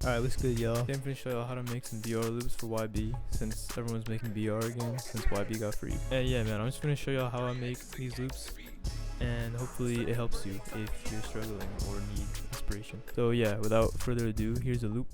Alright, what's good, y'all? Today I'm gonna show y'all how to make some BR loops for YB, since everyone's making BR again, since YB got free. And yeah, man, I'm just gonna show y'all how I make these loops, and hopefully it helps you if you're struggling or need inspiration. So yeah, without further ado, here's a loop.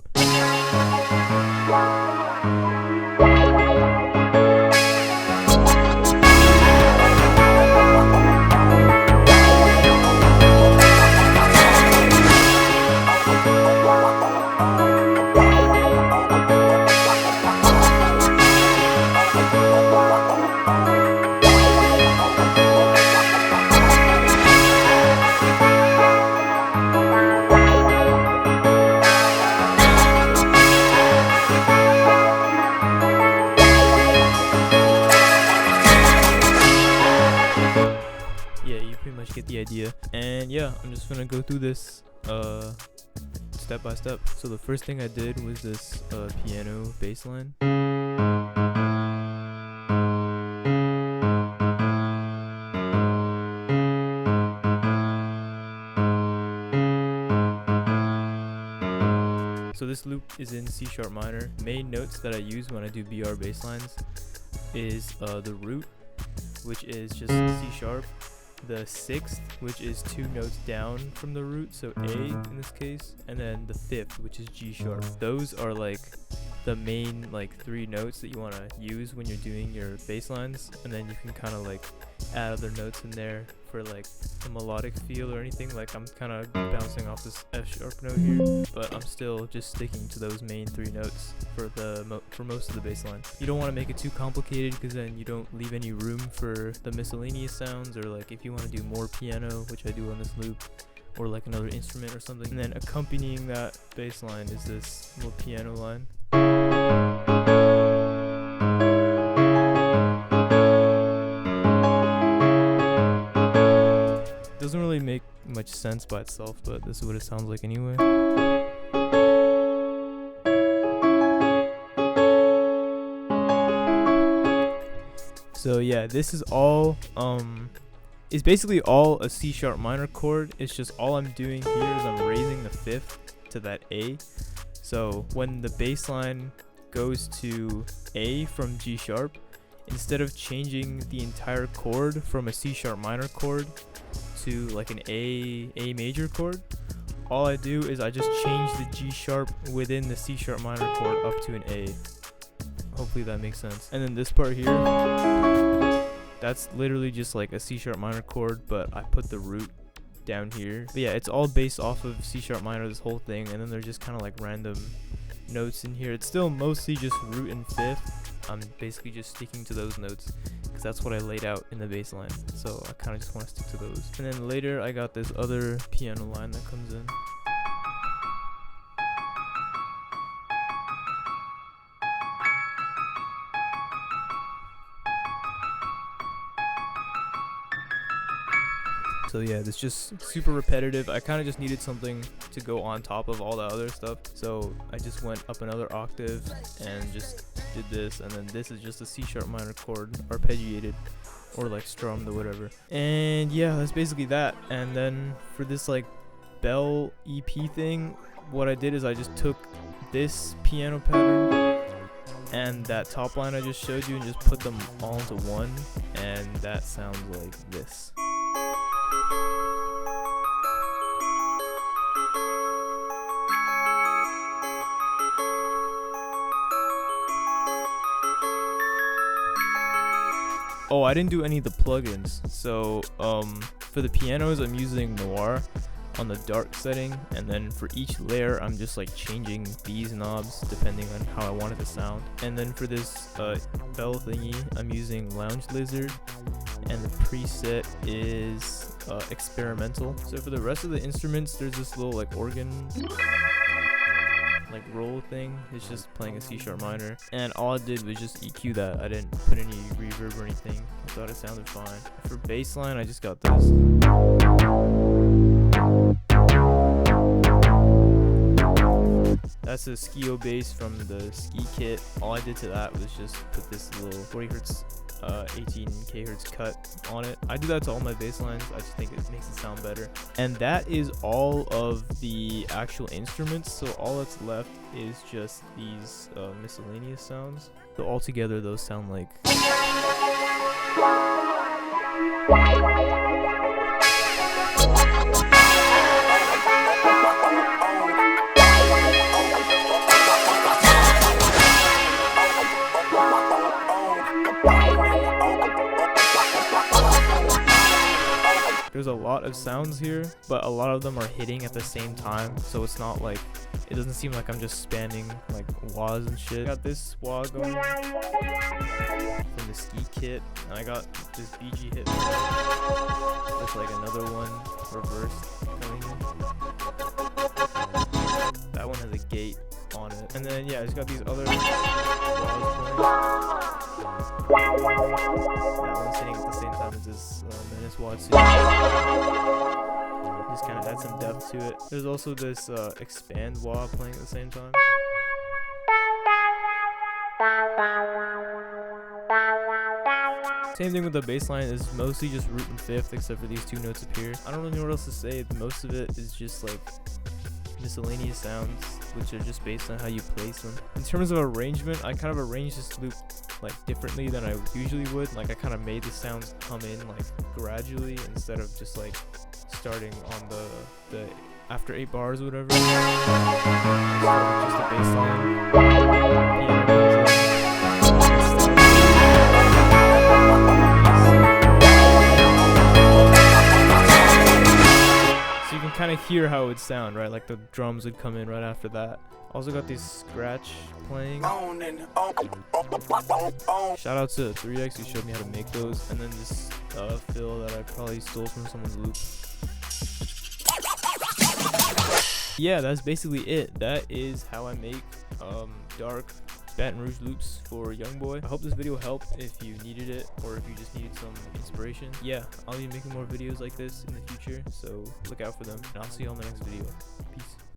Get the idea, and yeah, I'm just gonna go through this step by step. So the first thing I did was this piano bass line. So this loop is in C sharp minor. Main notes that I use when I do BR bass lines is the root, which is just C sharp, the sixth, which is 2 notes down from the root, so A in this case, and then the fifth, which is G sharp. Those are like the main 3 notes that you want to use when you're doing your bass lines, and then you can kind of add other notes in there for a melodic feel or anything. I'm kind of bouncing off this F sharp note here, but I'm still just sticking to those main 3 notes for for most of the bass line. You don't want to make it too complicated, because then you don't leave any room for the miscellaneous sounds, or if you want to do more piano, which I do on this loop, or another instrument or something. And then accompanying that bass line is this little piano line. Doesn't really make much sense by itself, but this is what it sounds like anyway. So yeah, this is all it's basically all a C sharp minor chord. It's just all I'm doing here is I'm raising the fifth to that A. So when the bass line goes to A from G sharp, instead of changing the entire chord from a C sharp minor chord to an A major chord, all I do is I just change the G sharp within the C sharp minor chord up to an A. Hopefully that makes sense. And then this part here, that's literally just a C sharp minor chord, but I put the root down here. But yeah, it's all based off of C sharp minor, this whole thing, and then there's just kind of random notes in here. It's still mostly just root and fifth. I'm basically just sticking to those notes because that's what I laid out in the bass line, so I kind of just want to stick to those. And then later I got this other piano line that comes in. So yeah, it's just super repetitive. I kind of just needed something to go on top of all the other stuff, so I just went up another octave and just did this, and then this is just a C sharp minor chord, arpeggiated or strummed or whatever. And yeah, that's basically that. And then for this bell EP thing, what I did is I just took this piano pattern and that top line I just showed you and just put them all into one, and that sounds like this. Oh, I didn't do any of the plugins. So for the pianos, I'm using Noir on the dark setting, and then for each layer I'm just changing these knobs depending on how I want it to sound. And then for this bell thingy, I'm using Lounge Lizard, and the preset is experimental. So for the rest of the instruments, there's this little organ roll thing. It's just playing a C sharp minor, and all I did was just EQ that. I didn't put any reverb or anything. I thought it sounded fine. For bass line, I just got this. That's That's a Skio bass from the Ski kit. All I did to that was just put this little 40 hertz 18 kHz cut on it. I do that to all my bass lines. I just think it makes it sound better. And that is all of the actual instruments. So all that's left is just these miscellaneous sounds. So altogether those sound like there's a lot of sounds here, but a lot of them are hitting at the same time, so it's not like, it doesn't seem like I'm just spanning like wahs and shit. Got this wah going from the Ski kit, and I got this BG hit with like another one reversed coming in. That one has a gate on it, and then yeah, I just got these other wahs playing. That one's hitting at the same time as this Menace wah too. Just kind of add some depth to it. There's also this expand wah playing at the same time. Same thing with the bass line, is mostly just root and fifth except for these two notes up here. I don't really know what else to say. Most of it is just like miscellaneous sounds, which are just based on how you place them. In terms of arrangement, I kind of arranged this loop like differently than I usually would. Like I kind of made the sounds come in like gradually instead of just like starting on the after 8 bars or whatever. Just the bass line. So you can kind of hear how it would sound, right? Like the drums would come in right after that. Also got these scratch playing. Shout out to 3X who showed me how to make those. And then this fill that I probably stole from someone's loop. Yeah, that's basically it. That is how I make dark Baton Rouge loops for Youngboy. I hope this video helped if you needed it or if you just needed some inspiration. Yeah, I'll be making more videos like this in the future, so look out for them. And I'll see you on the next video. Peace.